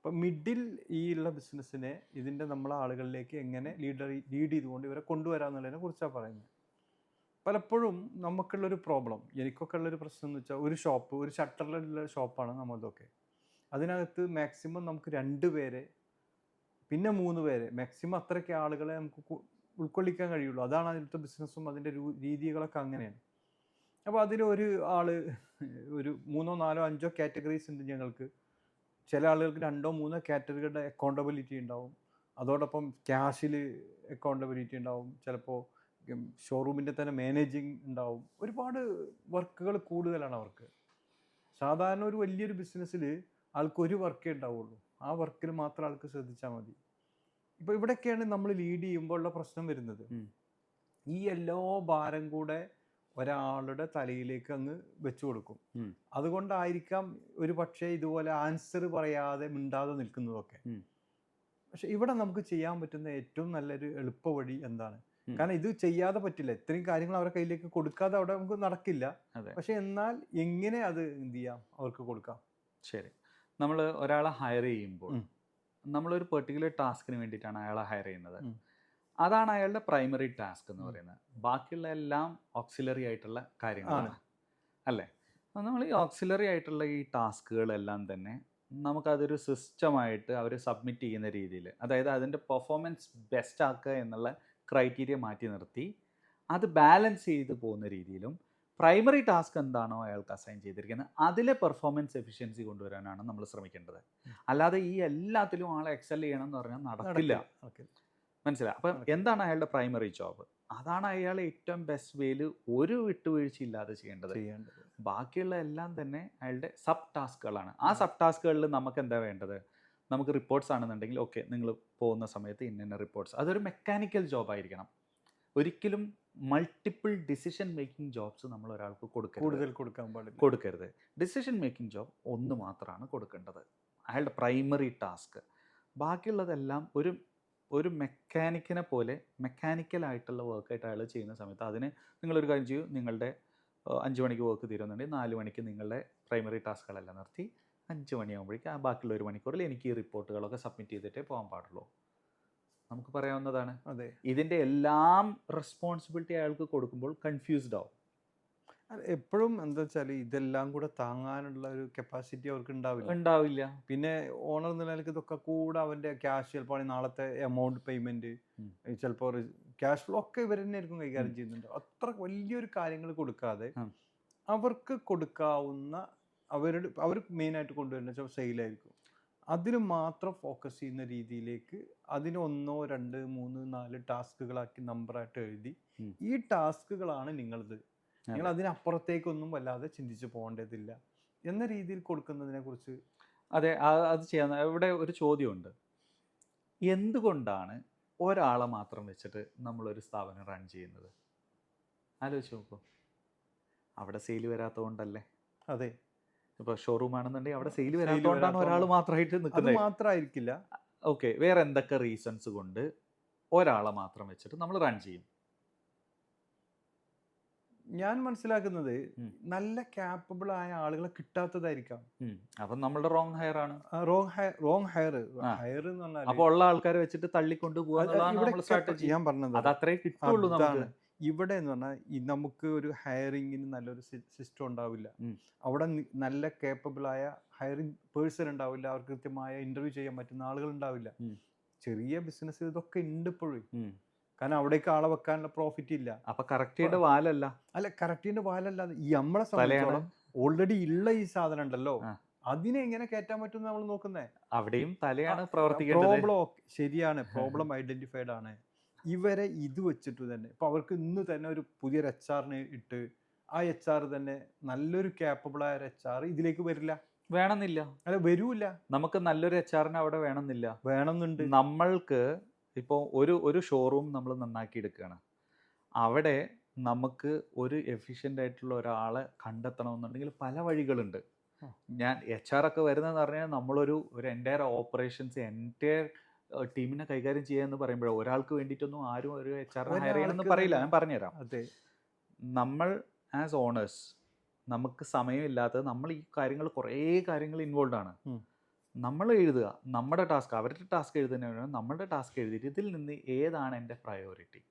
അപ്പോൾ മിഡിൽ ഈ ഉള്ള ബിസിനസ്സിനെ ഇതിൻ്റെ നമ്മളെ ആളുകളിലേക്ക് എങ്ങനെ ലീഡ് ചെയ്തുകൊണ്ട് ഇവരെ കൊണ്ടുവരാമെന്നുള്ളതിനെ കുറിച്ചാണ് പറയുന്നത്. പലപ്പോഴും നമുക്കുള്ളൊരു പ്രോബ്ലം, എനിക്കൊക്കെ ഉള്ളൊരു പ്രശ്നം എന്ന് വെച്ചാൽ, ഒരു ഷോപ്പ്, ഒരു ഷട്ടറിലുള്ള ഷോപ്പാണ് നമ്മളതൊക്കെ. അതിനകത്ത് മാക്സിമം നമുക്ക് 2 പേരെ, പിന്നെ 3 പേരെ, മാക്സിമം അത്രയ്ക്ക് ആളുകളെ നമുക്ക് ഉൾക്കൊള്ളിക്കാൻ കഴിയുള്ളൂ. അതാണ് അതിലത്തെ ബിസിനസ്സും അതിൻ്റെ രീതികളൊക്കെ അങ്ങനെയാണ്. അപ്പോൾ അതിലൊരു ആൾ, ഒരു 3, 4, 5 കാറ്റഗറീസ് ഉണ്ട് ഞങ്ങൾക്ക്. ചില ആളുകൾക്ക് 2, 3 കാറ്റഗറിയുടെ അക്കൗണ്ടബിലിറ്റി ഉണ്ടാവും. അതോടൊപ്പം ക്യാഷിൽ അക്കൗണ്ടബിലിറ്റി ഉണ്ടാവും. ചിലപ്പോൾ ഷോറൂമിൻ്റെ തന്നെ മാനേജിങ് ഉണ്ടാവും. ഒരുപാട് വർക്കുകൾ കൂടുതലാണ് അവർക്ക്. സാധാരണ ഒരു വലിയൊരു ബിസിനസ്സിൽ ആൾക്ക് ഒരു വർക്കേ ഉണ്ടാവുള്ളൂ. ആ വർക്കിൽ മാത്രം ആൾക്ക് ശ്രദ്ധിച്ചാൽ മതി. ഇപ്പോൾ ഇവിടെയൊക്കെയാണ് നമ്മൾ ലീഡ് ചെയ്യുമ്പോൾ ഉള്ള പ്രശ്നം വരുന്നത്. ഈ എല്ലാ ഭാരം കൂടെ ഒരാളുടെ തലയിലേക്ക് അങ്ങ് വെച്ചു കൊടുക്കും. അതുകൊണ്ടായിരിക്കാം ഒരു പക്ഷേ ഇതുപോലെ ആൻസർ പറയാതെ മിണ്ടാതെ നിൽക്കുന്നതൊക്കെ. പക്ഷെ ഇവിടെ നമുക്ക് ചെയ്യാൻ പറ്റുന്ന ഏറ്റവും നല്ലൊരു എളുപ്പ വഴി എന്താണ്? കാരണം ഇത് ചെയ്യാതെ പറ്റില്ല. ഇത്രയും കാര്യങ്ങൾ അവരുടെ കയ്യിലേക്ക് കൊടുക്കാതെ അവിടെ നമുക്ക് നടക്കില്ല. പക്ഷെ എന്നാൽ എങ്ങനെ അത് എന്ത് ചെയ്യാം, അവർക്ക് കൊടുക്കാം? ശരി, നമ്മൾ ഒരാളെ ഹയർ ചെയ്യുമ്പോൾ നമ്മളൊരു പെർട്ടിക്കുലർ ടാസ്കിന് വേണ്ടിയിട്ടാണ് അയാളെ ഹയർ ചെയ്യുന്നത്. അതാണ് അയാളുടെ പ്രൈമറി ടാസ്ക് എന്ന് പറയുന്നത്. ബാക്കിയുള്ള എല്ലാം ഓക്സിലറി ആയിട്ടുള്ള കാര്യങ്ങളാണ്, അല്ലേ? അപ്പോൾ നമ്മൾ ഈ ഓക്സിലറി ആയിട്ടുള്ള ഈ ടാസ്കുകളെല്ലാം തന്നെ നമുക്കതൊരു സിസ്റ്റമായിട്ട് അവർ സബ്മിറ്റ് ചെയ്യുന്ന രീതിയിൽ, അതായത് അതിൻ്റെ പെർഫോമൻസ് ബെസ്റ്റ് ആക്കുക എന്നുള്ള ക്രൈറ്റീരിയ മാറ്റി നിർത്തി അത് ബാലൻസ് ചെയ്ത് പോകുന്ന രീതിയിലും പ്രൈമറി ടാസ്ക് എന്താണോ അയാൾക്ക് അസൈൻ ചെയ്തിരിക്കുന്നത് അതിലെ പെർഫോമൻസ് എഫിഷ്യൻസി കൊണ്ടുവരാനാണ് നമ്മൾ ശ്രമിക്കേണ്ടത്. അല്ലാതെ ഈ എല്ലാത്തിലും ആളെ എക്സൽ ചെയ്യണം എന്ന് പറഞ്ഞാൽ നടക്കില്ല. മനസ്സിലായി? അപ്പം എന്താണ് അയാളുടെ പ്രൈമറി ജോബ്? അതാണ് അയാൾ ഏറ്റവും ബെസ്റ്റ് വേയിൽ ഒരു വിട്ടുവീഴ്ചയില്ലാതെ ചെയ്യേണ്ടത്. ബാക്കിയുള്ള എല്ലാം തന്നെ അയാളുടെ സബ് ടാസ്കുകളാണ്. ആ സബ് ടാസ്കുകളിൽ നമുക്ക് എന്താ വേണ്ടത്? നമുക്ക് റിപ്പോർട്ട്സ് ആണെന്നുണ്ടെങ്കിൽ ഓക്കെ, നിങ്ങൾ പോകുന്ന സമയത്ത് ഇന്ന റിപ്പോർട്ട്സ്. അതൊരു മെക്കാനിക്കൽ ജോബായിരിക്കണം. ഒരിക്കലും മൾട്ടിപ്പിൾ ഡിസിഷൻ മേക്കിംഗ് ജോബ്സ് നമ്മൾ ഒരാൾക്ക് കൊടുക്കരുത്. ഡിസിഷൻ മേക്കിംഗ് ജോബ് ഒന്ന് മാത്രമാണ് കൊടുക്കേണ്ടത്, അയാളുടെ പ്രൈമറി ടാസ്ക്. ബാക്കിയുള്ളതെല്ലാം ഒരു മെക്കാനിക്കിനെ പോലെ മെക്കാനിക്കലായിട്ടുള്ള വർക്കായിട്ട് അയാൾ ചെയ്യുന്ന സമയത്ത് അതിന് നിങ്ങളൊരു കാര്യം ചെയ്യൂ, നിങ്ങളുടെ 5 മണിക്ക് വർക്ക് തീരുന്നുണ്ടെങ്കിൽ 4 മണിക്ക് നിങ്ങളുടെ പ്രൈമറി ടാസ്കുകളെല്ലാം നിർത്തി 5 മണിയാകുമ്പോഴേക്കും ആ ബാക്കിയുള്ള 1 മണിക്കൂറിൽ എനിക്ക് ഈ റിപ്പോർട്ടുകളൊക്കെ സബ്മിറ്റ് ചെയ്തിട്ടേ പോകാൻ പാടുള്ളൂ. നമുക്ക് പറയാവുന്നതാണ്. ഇതിൻ്റെ എല്ലാം റെസ്പോൺസിബിലിറ്റി അയാൾക്ക് കൊടുക്കുമ്പോൾ കൺഫ്യൂസ്ഡ് ആവും. എപ്പോഴും എന്താ വെച്ചാൽ ഇതെല്ലാം കൂടെ താങ്ങാനുള്ള ഒരു കപ്പാസിറ്റി അവർക്ക് ഉണ്ടാവില്ല. പിന്നെ ഓണർ എന്ന നിലയ്ക്ക് ഇതൊക്കെ കൂടെ അവൻ്റെ ക്യാഷ്, ചിലപ്പോൾ നാളത്തെ എമൗണ്ട് പേയ്മെന്റ്, ചിലപ്പോൾ ക്യാഷ് ഫ്ലോ ഒക്കെ ഇവർ തന്നെ ആയിരിക്കും കൈകാര്യം ചെയ്യുന്നുണ്ട്. അത്ര വലിയൊരു കാര്യങ്ങൾ കൊടുക്കാതെ അവർക്ക് കൊടുക്കാവുന്ന അവർ മെയിനായിട്ട് കൊണ്ടുവരുന്ന വെച്ചാൽ സെയിലായിരിക്കും. അതിൽ മാത്രം ഫോക്കസ് ചെയ്യുന്ന രീതിയിലേക്ക് അതിന് 1, 2, 3, 4 ടാസ്കുകളാക്കി നമ്പറായിട്ട് എഴുതി, ഈ ടാസ്കുകളാണ് നിങ്ങളത്, നിങ്ങൾ അതിനപ്പുറത്തേക്കൊന്നും വല്ലാതെ ചിന്തിച്ച് പോകേണ്ടതില്ല എന്ന രീതിയിൽ കൊടുക്കുന്നതിനെ കുറിച്ച്. അതെ, അത് ചെയ്യാൻ. ഇവിടെ ഒരു ചോദ്യമുണ്ട്. എന്തുകൊണ്ടാണ് ഒരാളെ മാത്രം വെച്ചിട്ട് നമ്മളൊരു സ്ഥാപനം റൺ ചെയ്യുന്നത്? ആലോചിച്ച് നോക്കൂ. അവിടെ സെയിൽ വരാത്തതുകൊണ്ടല്ലേ? അതെ. ഇപ്പോൾ ഷോറൂം ആണെന്നുണ്ടെങ്കിൽ അവിടെ സെയിൽ വരാത്തതുകൊണ്ടാണ് ഒരാൾ മാത്രമായിട്ട് നിൽക്കുന്നത്. മാത്രമായിരിക്കില്ല. ഓക്കെ, വേറെ എന്തൊക്കെ റീസൺസ് കൊണ്ട് ഒരാളെ മാത്രം വെച്ചിട്ട് നമ്മൾ റൺ ചെയ്യും? ഞാൻ മനസ്സിലാക്കുന്നത് നല്ല ക്യാപ്പബിൾ ആയ ആളുകളെ കിട്ടാത്തതായിരിക്കാം. അപ്പം നമ്മളുടെ റോങ് ഹയർ ആണ്. ഹയർ എന്ന് പറഞ്ഞാൽ അപ്പോൾ ഉള്ള ആൾക്കാരെ വെച്ചിട്ട് തള്ളിക്കൊണ്ട് പോകാൻ ഞാൻ പറഞ്ഞത് അത് അത്രേ കിട്ടുള്ളൂ. ഇവിടെ എന്ന് പറഞ്ഞാൽ നമുക്ക് ഒരു ഹയറിങ്ങിന് നല്ലൊരു സിസ്റ്റം ഉണ്ടാവില്ല. അവിടെ നല്ല കേപ്പബിളായ ഹയറിംഗ് പേഴ്സൺ ഉണ്ടാവില്ല. അവർക്ക് കൃത്യമായ ഇന്റർവ്യൂ ചെയ്യാൻ പറ്റുന്ന ആളുകൾ ഉണ്ടാവില്ല. ചെറിയ ബിസിനസ് ഇതൊക്കെ ഉണ്ട് ഇപ്പോഴും. കാരണം അവിടേക്ക് ആളെ വെക്കാനുള്ള പ്രോഫിറ്റ് ഇല്ല. അപ്പൊ കറക്റ്റിന്റെ വാലല്ല. കറക്റ്റിന്റെ വാലല്ല. ഈ നമ്മളെ സംബന്ധിച്ചോളം ഓൾറെഡി ഉള്ള ഈ സാധനം ഉണ്ടല്ലോ, അതിനെ എങ്ങനെ കയറ്റാൻ പറ്റും നമ്മൾ നോക്കുന്നേ. അവിടെയും തലയാണ് പ്രവർത്തിക്കുന്നത്. പ്രോബ്ലം ശരിയാണ്, പ്രോബ്ലം ഐഡന്റിഫൈഡ് ആണ്. ഇവരെ ഇത് വെച്ചിട്ട് തന്നെ ഇപ്പൊ അവർക്ക് ഇന്ന് തന്നെ ഒരു പുതിയൊരു HR-നെ ഇട്ട് ആ HR തന്നെ നല്ലൊരു ക്യാപ്പബിളായ ഒരു HR ഇതിലേക്ക് വരില്ല, വേണമെന്നില്ല. വരൂല. നമുക്ക് നല്ലൊരു HR-നെ അവിടെ വേണമെന്നുണ്ട്. നമ്മൾക്ക് ഇപ്പോൾ ഒരു ഷോറൂം നമ്മൾ നന്നാക്കി എടുക്കുകയാണ്. അവിടെ നമുക്ക് ഒരു എഫിഷ്യൻ്റ് ആയിട്ടുള്ള ഒരാളെ കണ്ടെത്തണമെന്നുണ്ടെങ്കിൽ പല വഴികളുണ്ട്. ഞാൻ HR ഒക്കെ വരുന്നതെന്ന് പറഞ്ഞാൽ നമ്മളൊരു എൻ്റയർ ഓപ്പറേഷൻസ് എൻ്റയർ ടീമിനെ കൈകാര്യം ചെയ്യുക എന്ന് പറയുമ്പോഴോ ഒരാൾക്ക് വേണ്ടിയിട്ടൊന്നും ആരും ഒരു HR-നെ ഹയർ ചെയ്യണമെന്ന് പറയില്ല. ഞാൻ പറഞ്ഞുതരാം. നമ്മൾ ആസ് ഓണേഴ്സ് നമുക്ക് സമയമില്ലാത്തത്, നമ്മൾ ഈ കാര്യങ്ങൾ കുറേ കാര്യങ്ങൾ ഇൻവോൾവ് ആണ്. നമ്മൾ എഴുതുക നമ്മുടെ ടാസ്ക്, അവരുടെ ടാസ്ക് എഴുതുന്നതിന് നമ്മുടെ ടാസ്ക് എഴുതിയിട്ട് ഇതിൽ നിന്ന് ഏതാണ് എൻ്റെ പ്രയോറിറ്റി,